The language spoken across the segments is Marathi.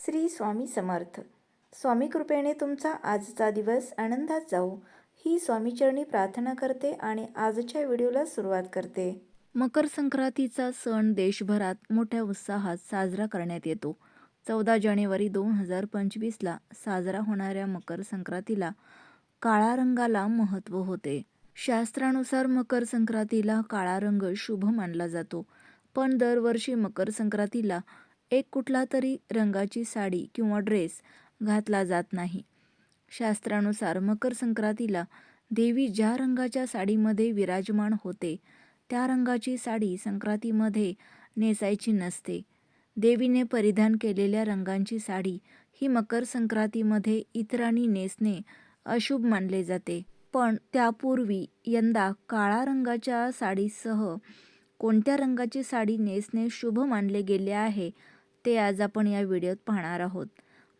श्री स्वामी समर्थ. स्वामी कृपेने तुमचा आजचा दिवस आनंदात जाऊ ही स्वामीचरणी प्रार्थना करते आणि आजच्या व्हिडिओला सुरुवात करते. मकर संक्रांतीचा सण देशभरात मोठ्या उत्साहात साजरा करण्यात येतो. 14 जानेवारी 2025ला साजरा होणाऱ्या मकर संक्रांतीला काळा रंगाला महत्त्व होते. शास्त्रानुसार मकर संक्रांतीला काळा रंग शुभ मानला जातो. पण दरवर्षी मकर संक्रांतीला एक कुठला तरी रंगाची साडी किंवा ड्रेस घातला जात नाही. शास्त्रानुसार मकर संक्रांतीला देवी ज्या रंगाच्या साडीमध्ये विराजमान होते त्या रंगाची साडी संक्रांतीमध्ये नेसायची नसते. देवीने परिधान केलेल्या रंगांची साडी ही मकर संक्रांतीमध्ये इतरांनी नेसणे अशुभ मानले जाते. पण त्यापूर्वी यंदा काळा रंगाच्या साडीसह कोणत्या रंगाची साडी नेसणे शुभ मानले गेले आहे ते आज आपण या व्हिडिओत पाहणार आहोत.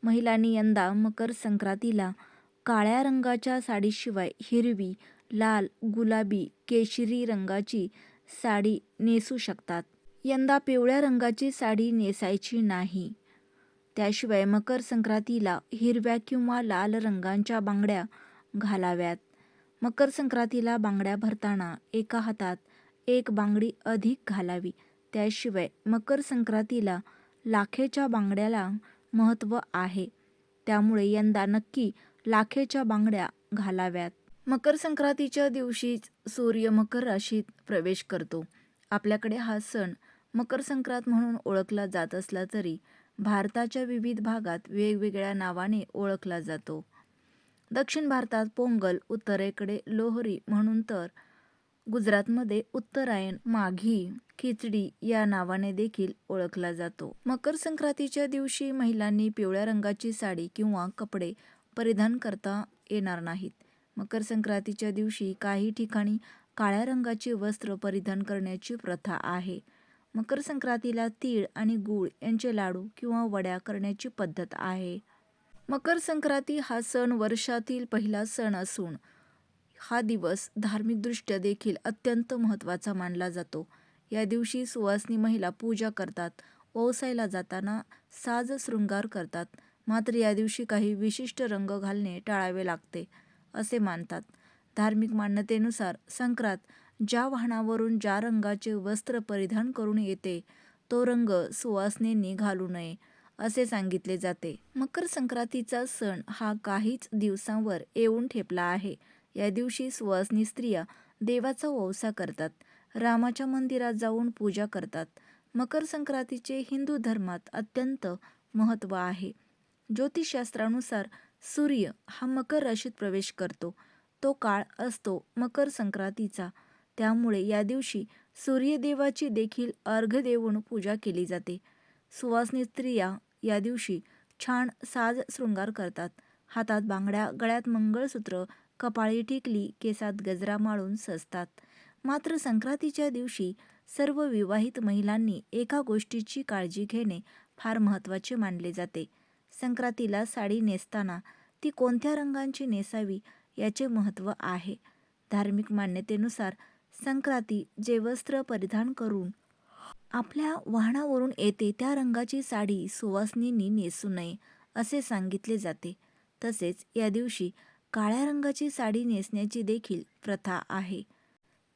महिलांनी यंदा मकर संक्रांतीला काळ्या रंगाच्या साडीशिवाय हिरवी, लाल, गुलाबी, केशरी रंगाची साडी नेसू शकतात. यंदा पिवळ्या रंगाची साडी नेसायची नाही. त्याशिवाय मकर संक्रांतीला हिरव्या किंवा लाल रंगाच्या बांगड्या घालाव्यात. मकर संक्रांतीला बांगड्या भरताना एका हातात एक बांगडी अधिक घालावी. त्याशिवाय मकर संक्रांतीला लाखेच्या बांगड्याला महत्त्व आहे. त्यामुळे यंदा नक्की लाखेच्या बांगड्या घालाव्यात. मकर संक्रांतीच्या दिवशीच सूर्य मकर राशीत प्रवेश करतो. आपल्याकडे हा सण मकर संक्रांत म्हणून ओळखला जात असला तरी भारताच्या विविध भागात वेगवेगळ्या नावाने ओळखला जातो. दक्षिण भारतात पोंगल, उत्तरेकडे लोहरी म्हणून तर गुजरातमध्ये उत्तरायण, माघी, खिचडी या नावाने देखील ओळखला जातो. मकर संक्रांतीच्या दिवशी महिलांनी पिवळ्या रंगाची साडी किंवा कपडे परिधान करता येणार नाहीत. मकर संक्रांतीच्या दिवशी काही ठिकाणी काळ्या रंगाची वस्त्र परिधान करण्याची प्रथा आहे. मकर संक्रांतीला तीळ आणि गूळ यांचे लाडू किंवा वड्या करण्याची पद्धत आहे. मकर संक्रांती हा सण वर्षातील पहिला सण असून हा दिवस धार्मिकदृष्ट्या देखील अत्यंत महत्त्वाचा मानला जातो. या दिवशी सुवासिनी महिला पूजा करतात, ओवासायला जाताना साज शृंगार करतात. मात्र या दिवशी काही विशिष्ट रंग घालणे टाळावे लागते असे मानतात. धार्मिक मान्यतेनुसार संक्रांत ज्या वाहनावरून ज्या रंगाचे वस्त्र परिधान करून येते तो रंग सुवासिनींनी घालू नये असे सांगितले जाते. मकर संक्रांतीचा सण हा काहीच दिवसांवर येऊन ठेपला आहे. या दिवशी सुवासिनी स्त्रिया देवाचा ओवासा करतात, रामाच्या मंदिरात जाऊन पूजा करतात. मकर संक्रांतीचे हिंदू धर्मात अत्यंत महत्त्व आहे. ज्योतिषशास्त्रानुसार सूर्य हा मकर राशीत प्रवेश करतो. तो काळ असतो मकर संक्रांतीचा. त्यामुळे या दिवशी सूर्यदेवाची देखील अर्घ्य देऊन पूजा केली जाते. सुवासिनी स्त्रिया या दिवशी छान साज शृंगार करतात. हातात बांगड्या, गळ्यात मंगळसूत्र, कपाळी टिकली, केसात गजरा माळून सजतात. मात्र संक्रांतीच्या दिवशी सर्व विवाहित महिलांनी एका गोष्टीची काळजी घेणे फार महत्त्वाचे मानले जाते. संक्रांतीला साडी नेसताना ती कोणत्या रंगाची नेसावी याचे महत्त्व आहे. धार्मिक मान्यतेनुसार संक्रांती जे वस्त्र परिधान करून आपल्या वाहनावरून येते त्या रंगाची साडी सुवासिनींनी नेसू नये असे सांगितले जाते. तसेच या दिवशी काळ्या रंगाची साडी नेसण्याची देखील प्रथा आहे.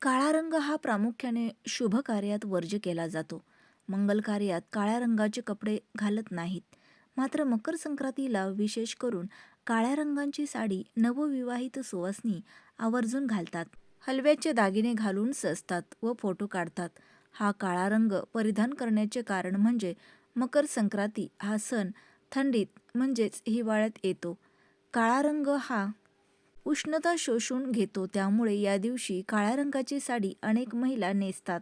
काळा रंग हा प्रामुख्याने शुभ कार्यात वर्ज्य केला जातो. मंगल कार्यात काळ्या रंगाचे कपडे घालत नाहीत. मात्र मकर संक्रांतीला विशेष करून काळ्या रंगाची साडी नवविवाहित सुवासिनी आवर्जून घालतात. हलव्याचे दागिने घालून सजतात व फोटो काढतात. हा काळा रंग परिधान करण्याचे कारण म्हणजे मकर संक्रांती हा सण थंडीत म्हणजेच हिवाळ्यात येतो. काळा रंग हा उष्णता शोषून घेतो. त्यामुळे या दिवशी काळ्या रंगाची साडी अनेक महिला नेसतात.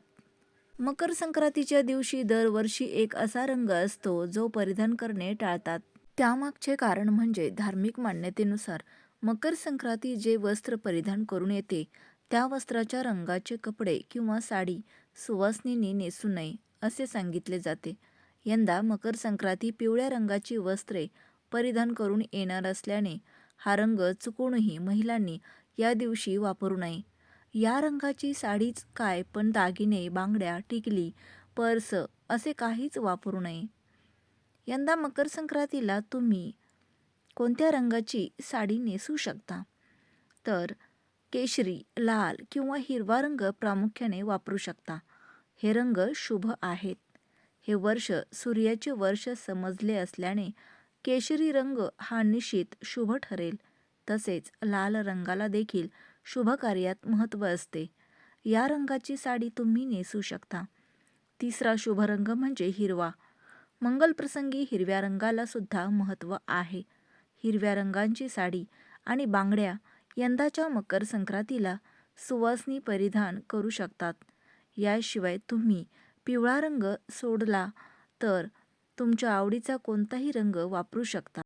मकर संक्रांतीच्या दिवशी दरवर्षी एक असा रंग असतो जो परिधान करणे टाळतात. त्यामागचे कारण म्हणजे धार्मिक मान्यतेनुसार मकर संक्रांती जे वस्त्र परिधान करून येते त्या वस्त्राच्या रंगाचे कपडे किंवा साडी सुवासिनींनी नेसू नये असे सांगितले जाते. यंदा मकर संक्रांती पिवळ्या रंगाची वस्त्रे परिधान करून येणार असल्याने हा रंग चुकूनही महिलांनी या दिवशी वापरू नये. या रंगाची साडीच काय पण दागिने, बांगड्या, टिकली, पर्स असे काहीच वापरू नये. यंदा मकर संक्रांतीला तुम्ही कोणत्या रंगाची साडी नेसू शकता? तर केशरी, लाल किंवा हिरवा रंग प्रामुख्याने वापरू शकता. हे रंग शुभ आहेत. हे वर्ष सूर्याचे वर्ष समजले असल्याने केशरी रंग हा निश्चित शुभ ठरेल. तसेच लाल रंगाला देखील शुभ कार्यात महत्त्व असते. या रंगाची साडी तुम्ही नेसू शकता. तिसरा शुभ रंग म्हणजे हिरवा. मंगलप्रसंगी हिरव्या रंगाला सुद्धा महत्त्व आहे. हिरव्या रंगाची साडी आणि बांगड्या यंदाच्या मकर संक्रांतीला सुवासिनी परिधान करू शकतात. याशिवाय तुम्ही पिवळा रंग सोडला तर तुमच्या आवडीचा कोणताही रंग वापरू शकता.